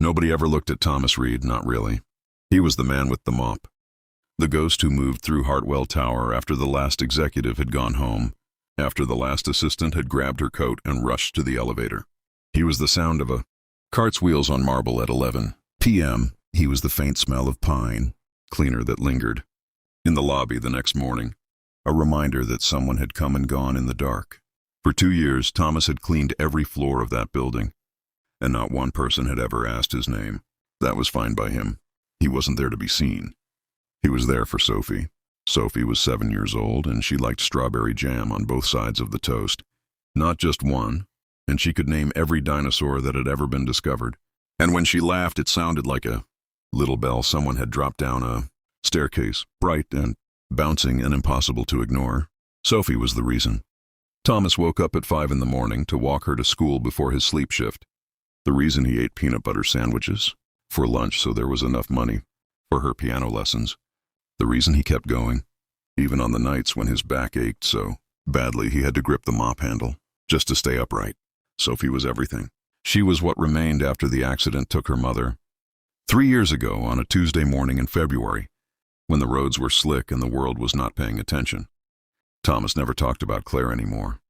Nobody ever looked at Thomas Reed, not really. He was the man with the mop. The ghost who moved through Hartwell Tower after the last executive had gone home, after the last assistant had grabbed her coat and rushed to the elevator. He was the sound of a cart's wheels on marble at 11 p.m. He was the faint smell of pine, cleaner that lingered. In the lobby the next morning, a reminder that someone had come and gone in the dark. For 2 years, Thomas had cleaned every floor of that building, and not one person had ever asked his name. That was fine by him. He wasn't there to be seen. He was there for Sophie. Sophie was 7 years old, and she liked strawberry jam on both sides of the toast. Not just one, and she could name every dinosaur that had ever been discovered. And when she laughed, it sounded like a little bell someone had dropped down a staircase, bright and bouncing and impossible to ignore. Sophie was the reason. Thomas woke up at 5 in the morning to walk her to school before his sleep shift. The reason he ate peanut butter sandwiches for lunch so there was enough money for her piano lessons. The reason he kept going, even on the nights when his back ached so badly he had to grip the mop handle just to stay upright. Sophie was everything. She was what remained after the accident took her mother. 3 years ago, on a Tuesday morning in February, when the roads were slick and the world was not paying attention. Thomas never talked about Claire anymore.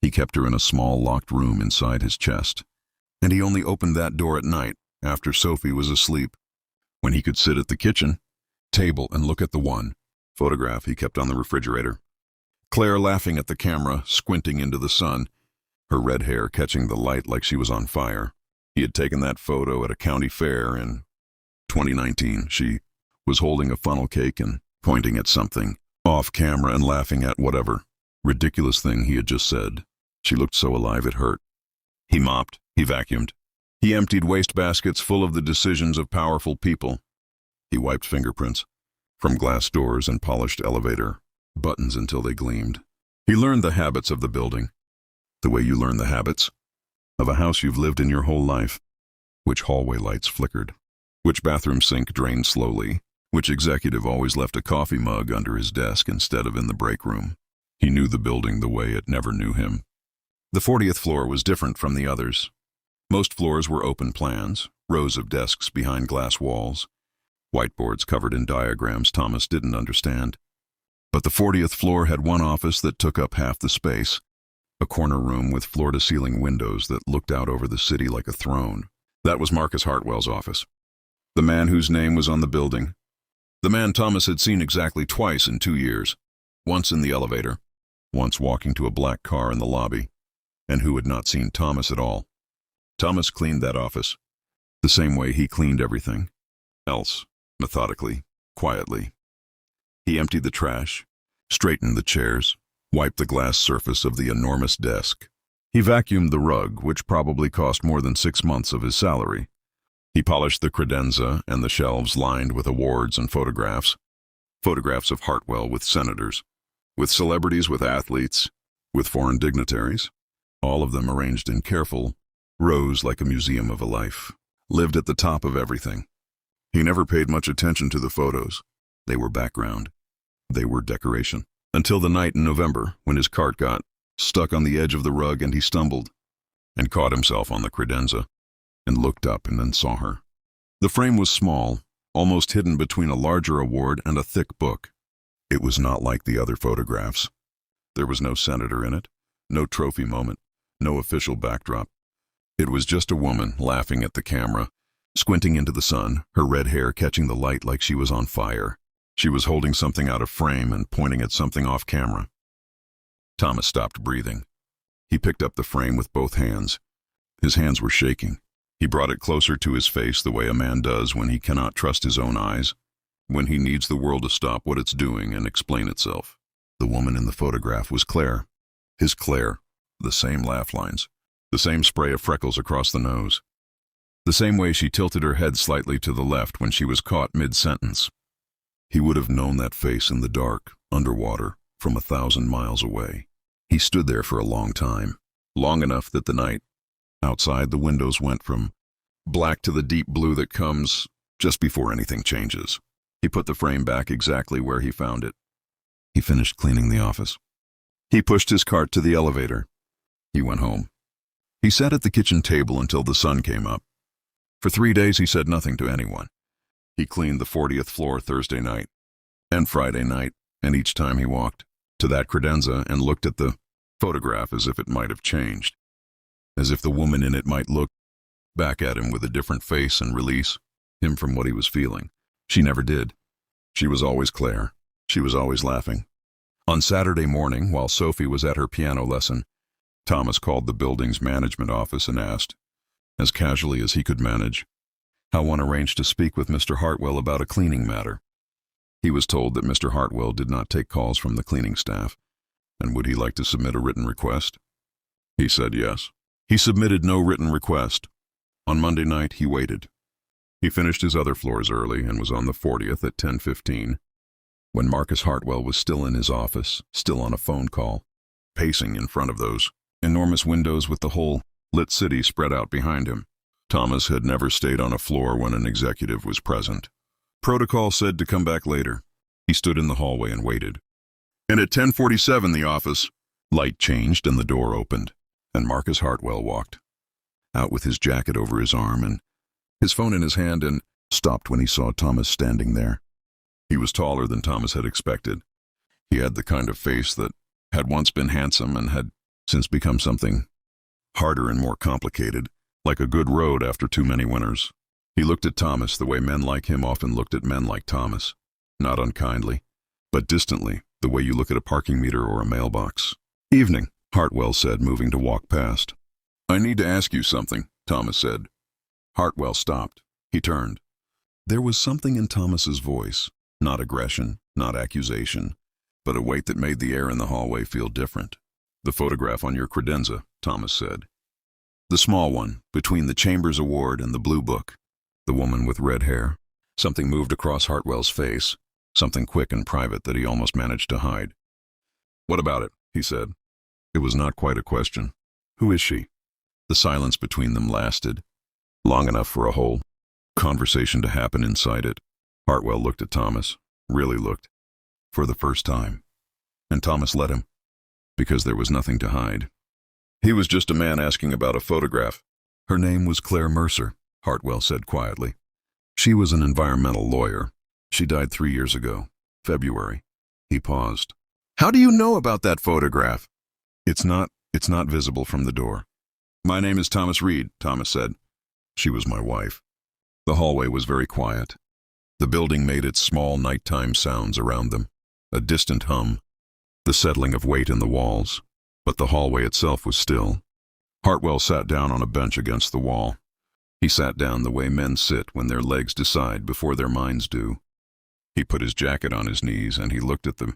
He kept her in a small locked room inside his chest, and he only opened that door at night after Sophie was asleep, when he could sit at the kitchen table and look at the one photograph he kept on the refrigerator. Claire laughing at the camera, squinting into the sun, her red hair catching the light like she was on fire. He had taken that photo at a county fair in 2019. She was holding a funnel cake and pointing at something off camera and laughing at whatever ridiculous thing he had just said. She looked so alive it hurt. He mopped, he vacuumed. He emptied waste baskets full of the decisions of powerful people. He wiped fingerprints from glass doors and polished elevator buttons until they gleamed. He learned the habits of the building, the way you learn the habits of a house you've lived in your whole life. Which hallway lights flickered, which bathroom sink drained slowly, which executive always left a coffee mug under his desk instead of in the break room. He knew the building the way it never knew him. The 40th floor was different from the others. Most floors were open plans, rows of desks behind glass walls, whiteboards covered in diagrams Thomas didn't understand. But the 40th floor had one office that took up half the space, a corner room with floor-to-ceiling windows that looked out over the city like a throne. That was Marcus Hartwell's office. The man whose name was on the building. The man Thomas had seen exactly twice in 2 years, once in the elevator, once walking to a black car in the lobby, and who had not seen Thomas at all. Thomas cleaned that office, the same way he cleaned everything else, methodically, quietly. He emptied the trash, straightened the chairs, wiped the glass surface of the enormous desk. He vacuumed the rug, which probably cost more than 6 months of his salary. He polished the credenza and the shelves lined with awards and photographs of Hartwell with senators, with celebrities, with athletes, with foreign dignitaries, all of them arranged in careful rows like a museum of a life, lived at the top of everything. He never paid much attention to the photos. They were background. They were decoration. Until the night in November, when his cart got stuck on the edge of the rug and he stumbled and caught himself on the credenza and looked up and then saw her. The frame was small, almost hidden between a larger award and a thick book. It was not like the other photographs. There was no senator in it, no trophy moment, no official backdrop. It was just a woman laughing at the camera, squinting into the sun, her red hair catching the light like she was on fire. She was holding something out of frame and pointing at something off camera. Thomas stopped breathing. He picked up the frame with both hands. His hands were shaking. He brought it closer to his face the way a man does when he cannot trust his own eyes, when he needs the world to stop what it's doing and explain itself. The woman in the photograph was Claire. His Claire. The same laugh lines. The same spray of freckles across the nose. The same way she tilted her head slightly to the left when she was caught mid-sentence. He would have known that face in the dark, underwater, from 1,000 miles away. He stood there for a long time, long enough that the night outside the windows went from black to the deep blue that comes just before anything changes. He put the frame back exactly where he found it. He finished cleaning the office. He pushed his cart to the elevator. He went home. He sat at the kitchen table until the sun came up. For 3 days he said nothing to anyone. He cleaned the 40th floor Thursday night and Friday night, and each time he walked to that credenza and looked at the photograph as if it might have changed, as if the woman in it might look back at him with a different face and release him from what he was feeling. She never did. She was always Claire. She was always laughing. On Saturday morning, while Sophie was at her piano lesson, Thomas called the building's management office and asked, as casually as he could manage, how one arranged to speak with Mr. Hartwell about a cleaning matter. He was told that Mr. Hartwell did not take calls from the cleaning staff, and would he like to submit a written request? He said yes. He submitted no written request. On Monday night, he waited. He finished his other floors early and was on the 40th at 10:15, when Marcus Hartwell was still in his office, still on a phone call, pacing in front of those enormous windows with the whole lit city spread out behind him. Thomas had never stayed on a floor when an executive was present. Protocol said to come back later. He stood in the hallway and waited. And at 10:47 the office light changed and the door opened, and Marcus Hartwell walked out with his jacket over his arm and his phone in his hand, and stopped when he saw Thomas standing there. He was taller than Thomas had expected. He had the kind of face that had once been handsome and had since become something harder and more complicated, like a good road after too many winters. He looked at Thomas the way men like him often looked at men like Thomas, not unkindly, but distantly, the way you look at a parking meter or a mailbox. "Evening," Hartwell said, moving to walk past. "I need to ask you something," Thomas said. Hartwell stopped. He turned. There was something in Thomas's voice, not aggression, not accusation, but a weight that made the air in the hallway feel different. "The photograph on your credenza," Thomas said. "The small one, between the Chambers Award and the Blue Book. The woman with red hair." Something moved across Hartwell's face, something quick and private that he almost managed to hide. "What about it?" he said. It was not quite a question. "Who is she?" The silence between them lasted long enough for a whole conversation to happen inside it. Hartwell looked at Thomas, really looked, for the first time. And Thomas let him, because there was nothing to hide. He was just a man asking about a photograph. "Her name was Claire Mercer," Hartwell said quietly. "She was an environmental lawyer. She died 3 years ago, February." He paused. "How do you know about that photograph?" It's not visible from the door." "My name is Thomas Reed," Thomas said. "She was my wife." The hallway was very quiet. The building made its small nighttime sounds around them, a distant hum, the settling of weight in the walls, but the hallway itself was still. Hartwell sat down on a bench against the wall. He sat down the way men sit when their legs decide before their minds do. He put his jacket on his knees and he looked at the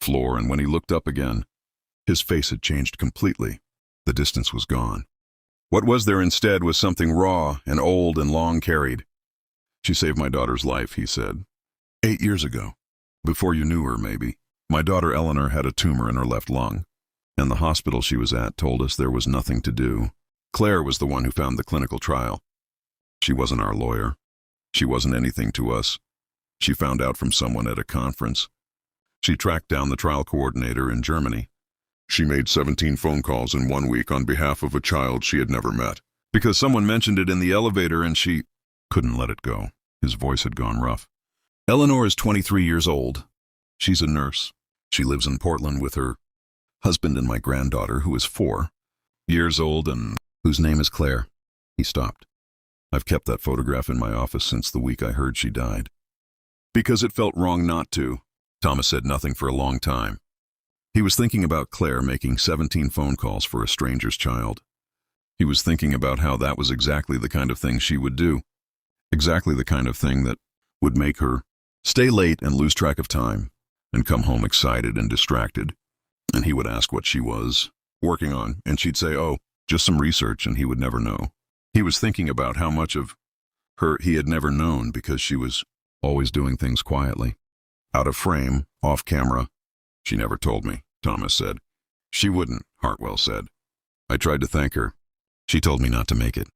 floor, and when he looked up again, his face had changed completely. The distance was gone. What was there instead was something raw and old and long carried. "She saved my daughter's life," he said. 8 years ago. Before you knew her, maybe. My daughter Eleanor had a tumor in her left lung, and the hospital she was at told us there was nothing to do. Claire was the one who found the clinical trial. She wasn't our lawyer. She wasn't anything to us. She found out from someone at a conference. She tracked down the trial coordinator in Germany. She made 17 phone calls in 1 week on behalf of a child she had never met, because someone mentioned it in the elevator and she couldn't let it go. His voice had gone rough. "Eleanor is 23 years old. She's a nurse. She lives in Portland with her husband and my granddaughter, who is 4 years old and whose name is Claire." He stopped. "I've kept that photograph in my office since the week I heard she died, because it felt wrong not to." Thomas said nothing for a long time. He was thinking about Claire making 17 phone calls for a stranger's child. He was thinking about how that was exactly the kind of thing she would do, exactly the kind of thing that would make her stay late and lose track of time, and come home excited and distracted. And he would ask what she was working on, and she'd say, "Oh, just some research," and he would never know. He was thinking about how much of her he had never known because she was always doing things quietly, out of frame, off camera. "She never told me," Thomas said. "She wouldn't," Hartwell said. "I tried to thank her. She told me not to make it."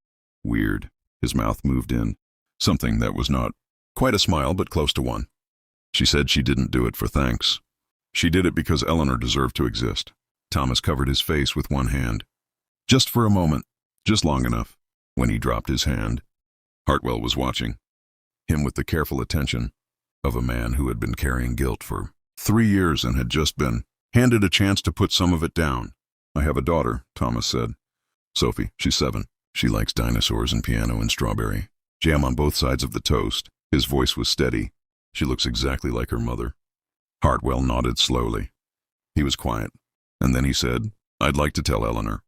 Weird. His mouth moved in. Something that was not quite a smile, but close to one. "She said she didn't do it for thanks. She did it because Eleanor deserved to exist." Thomas covered his face with one hand. Just for a moment, just long enough. When he dropped his hand, Hartwell was watching, him with the careful attention of a man who had been carrying guilt for 3 years and had just been handed a chance to put some of it down. I have a daughter, Thomas said. Sophie, she's 7. She likes dinosaurs and piano and strawberry jam on both sides of the toast. His voice was steady. She looks exactly like her mother. Hartwell nodded slowly. He was quiet, and then he said, I'd like to tell Eleanor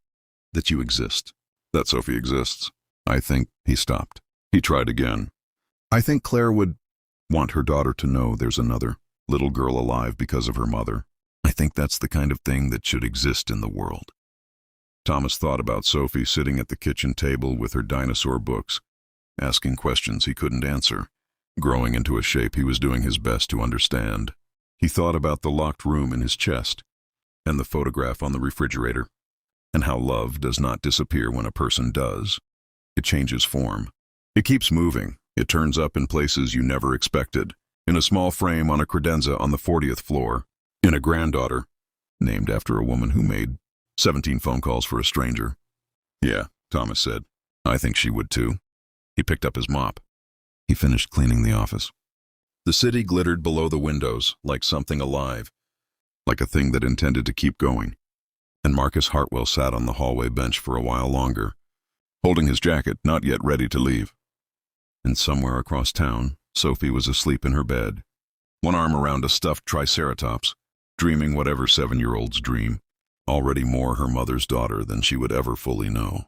that you exist, that Sophie exists. I think he stopped. He tried again. I think Claire would want her daughter to know there's another little girl alive because of her mother. I think that's the kind of thing that should exist in the world. Thomas thought about Sophie sitting at the kitchen table with her dinosaur books, asking questions he couldn't answer, growing into a shape he was doing his best to understand. He thought about the locked room in his chest, and the photograph on the refrigerator, and how love does not disappear when a person does. It changes form. It keeps moving. It turns up in places you never expected, in a small frame on a credenza on the 40th floor, in a granddaughter, named after a woman who made 17 phone calls for a stranger. Yeah, Thomas said. I think she would too. He picked up his mop. He finished cleaning the office. The city glittered below the windows like something alive, like a thing that intended to keep going. And Marcus Hartwell sat on the hallway bench for a while longer, holding his jacket, not yet ready to leave. And somewhere across town, Sophie was asleep in her bed, one arm around a stuffed triceratops, dreaming whatever 7-year-olds dream, already more her mother's daughter than she would ever fully know.